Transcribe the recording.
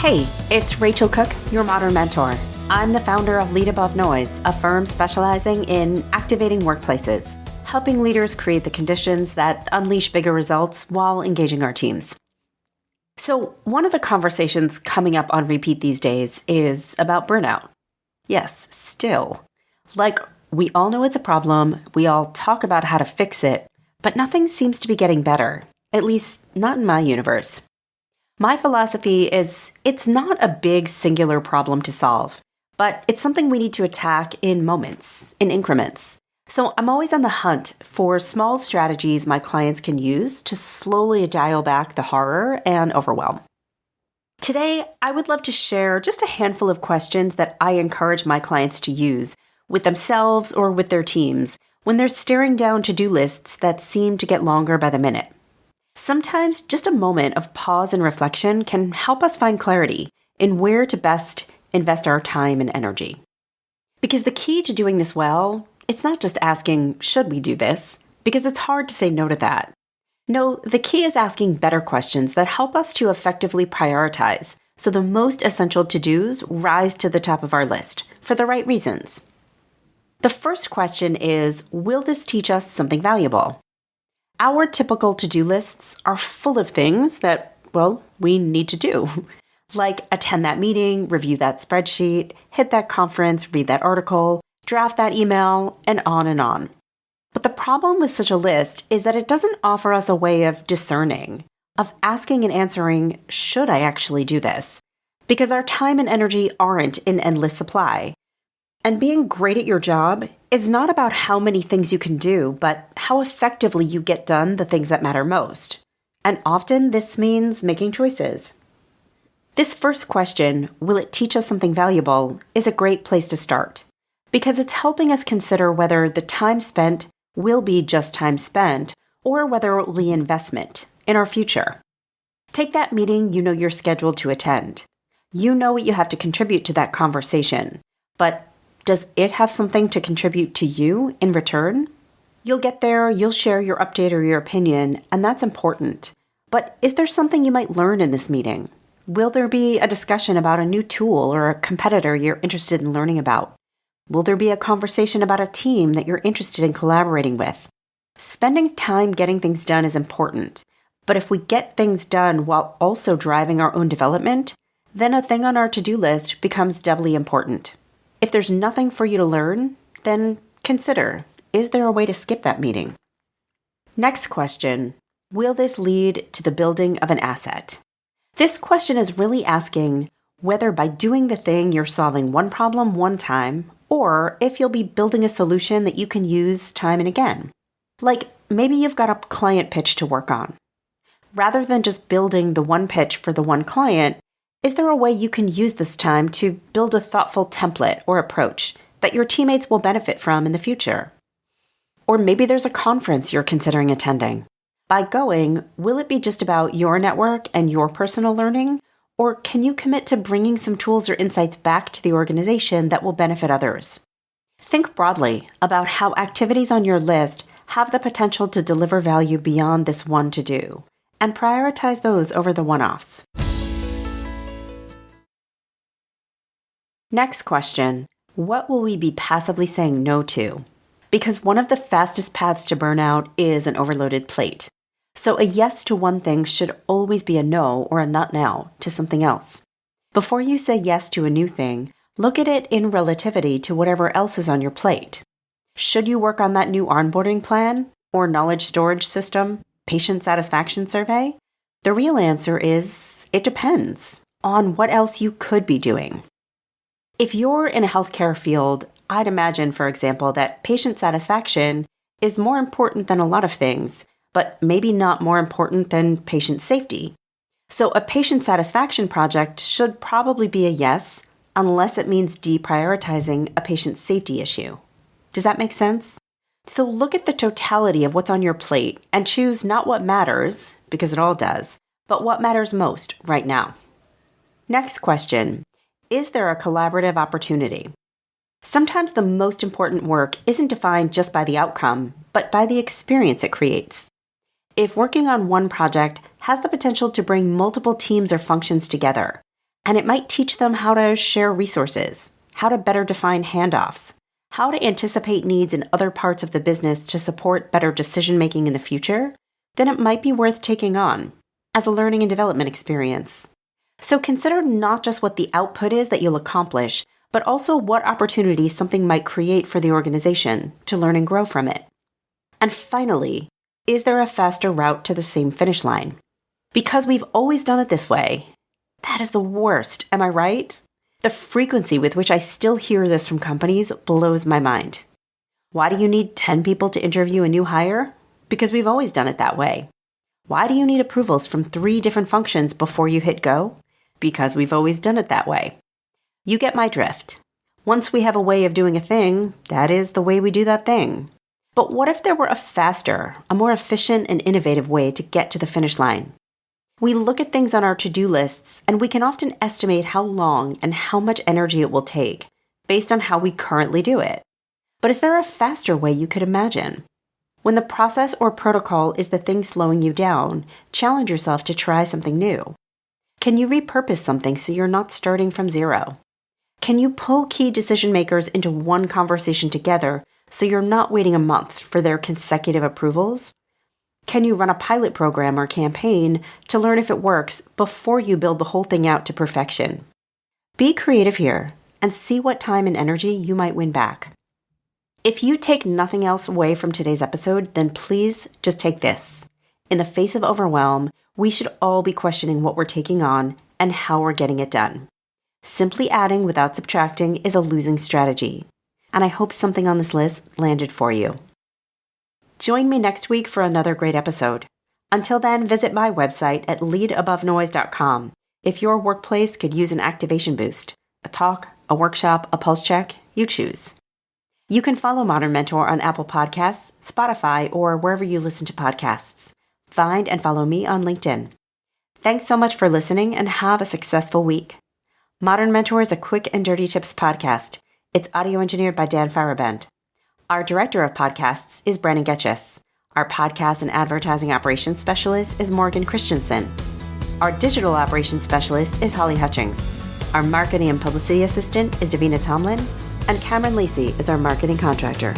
Hey, it's Rachel Cooke, your modern mentor. I'm the founder of Lead Above Noise, a firm specializing in activating workplaces, helping leaders create the conditions that unleash bigger results while engaging our teams. So, one of the conversations coming up on repeat these days is about burnout. Yes, still. Like, we all know it's a problem, we all talk about how to fix it, but nothing seems to be getting better, at least not in my universe. My philosophy is it's not a big singular problem to solve, but it's something we need to attack in moments, in increments. So I'm always on the hunt for small strategies my clients can use to slowly dial back the horror and overwhelm. Today, I would love to share just a handful of questions that I encourage my clients to use with themselves or with their teams when they're staring down to-do lists that seem to get longer by the minute. Sometimes just a moment of pause and reflection can help us find clarity in where to best invest our time and energy. Because the key to doing this well, it's not just asking, should we do this? Because it's hard to say no to that. No, the key is asking better questions that help us to effectively prioritize so the most essential to-dos rise to the top of our list for the right reasons. The first question is, will this teach us something valuable? Our typical to-do lists are full of things that, we need to do. Like attend that meeting, review that spreadsheet, hit that conference, read that article, draft that email, and on and on. But the problem with such a list is that it doesn't offer us a way of discerning, of asking and answering, should I actually do this? Because our time and energy aren't in endless supply. And being great at your job is not about how many things you can do, but how effectively you get done the things that matter most. And often this means making choices. This first question, will it teach us something valuable, is a great place to start, because it's helping us consider whether the time spent will be just time spent, or whether it will be investment in our future. Take that meeting you know you're scheduled to attend. You know what you have to contribute to that conversation, but does it have something to contribute to you in return? You'll get there, you'll share your update or your opinion, and that's important. But is there something you might learn in this meeting? Will there be a discussion about a new tool or a competitor you're interested in learning about? Will there be a conversation about a team that you're interested in collaborating with? Spending time getting things done is important, but if we get things done while also driving our own development, then a thing on our to-do list becomes doubly important. If there's nothing for you to learn, then consider, is there a way to skip that meeting? Next question, will this lead to the building of an asset? This question is really asking whether by doing the thing you're solving one problem one time, or if you'll be building a solution that you can use time and again. Like maybe you've got a client pitch to work on. Rather than just building the one pitch for the one client, is there a way you can use this time to build a thoughtful template or approach that your teammates will benefit from in the future? Or maybe there's a conference you're considering attending. By going, will it be just about your network and your personal learning? Or can you commit to bringing some tools or insights back to the organization that will benefit others? Think broadly about how activities on your list have the potential to deliver value beyond this one to-do, and prioritize those over the one-offs. Next question, what will we be passively saying no to? Because one of the fastest paths to burnout is an overloaded plate. So a yes to one thing should always be a no or a not now to something else. Before you say yes to a new thing, look at it in relativity to whatever else is on your plate. Should you work on that new onboarding plan or knowledge storage system, patient satisfaction survey? The real answer is, it depends on what else you could be doing. If you're in a healthcare field, I'd imagine, for example, that patient satisfaction is more important than a lot of things, but maybe not more important than patient safety. So a patient satisfaction project should probably be a yes, unless it means deprioritizing a patient safety issue. Does that make sense? So look at the totality of what's on your plate and choose not what matters, because it all does, but what matters most right now. Next question. Is there a collaborative opportunity? Sometimes the most important work isn't defined just by the outcome, but by the experience it creates. If working on one project has the potential to bring multiple teams or functions together, And it might teach them how to share resources, how to better define handoffs, how to anticipate needs in other parts of the business to support better decision-making in the future, then it might be worth taking on as a learning and development experience. So consider not just what the output is that you'll accomplish, but also what opportunities something might create for the organization to learn and grow from it. And finally, is there a faster route to the same finish line? Because we've always done it this way. That is the worst, am I right? The frequency with which I still hear this from companies blows my mind. Why do you need 10 people to interview a new hire? Because we've always done it that way. Why do you need approvals from 3 different functions before you hit go? Because we've always done it that way. You get my drift. Once we have a way of doing a thing, that is the way we do that thing. But what if there were a faster, a more efficient and innovative way to get to the finish line? We look at things on our to-do lists, and we can often estimate how long and how much energy it will take based on how we currently do it. But is there a faster way you could imagine? When the process or protocol is the thing slowing you down, challenge yourself to try something new. Can you repurpose something so you're not starting from zero? Can you pull key decision makers into one conversation together so you're not waiting a month for their consecutive approvals? Can you run a pilot program or campaign to learn if it works before you build the whole thing out to perfection? Be creative here and see what time and energy you might win back. If you take nothing else away from today's episode, then please just take this. In the face of overwhelm, we should all be questioning what we're taking on and how we're getting it done. Simply adding without subtracting is a losing strategy. And I hope something on this list landed for you. Join me next week for another great episode. Until then, visit my website at leadabovenoise.com if your workplace could use an activation boost, a talk, a workshop, a pulse check, you choose. You can follow Modern Mentor on Apple Podcasts, Spotify, or wherever you listen to podcasts. Find and follow me on LinkedIn. Thanks so much for listening and have a successful week. Modern Mentor is a quick and dirty tips podcast. It's audio engineered by Dan Farabend. Our director of podcasts is Brandon Getchus. Our podcast and advertising operations specialist is Morgan Christensen. Our digital operations specialist is Holly Hutchings. Our marketing and publicity assistant is Davina Tomlin. And Cameron Lacey is our marketing contractor.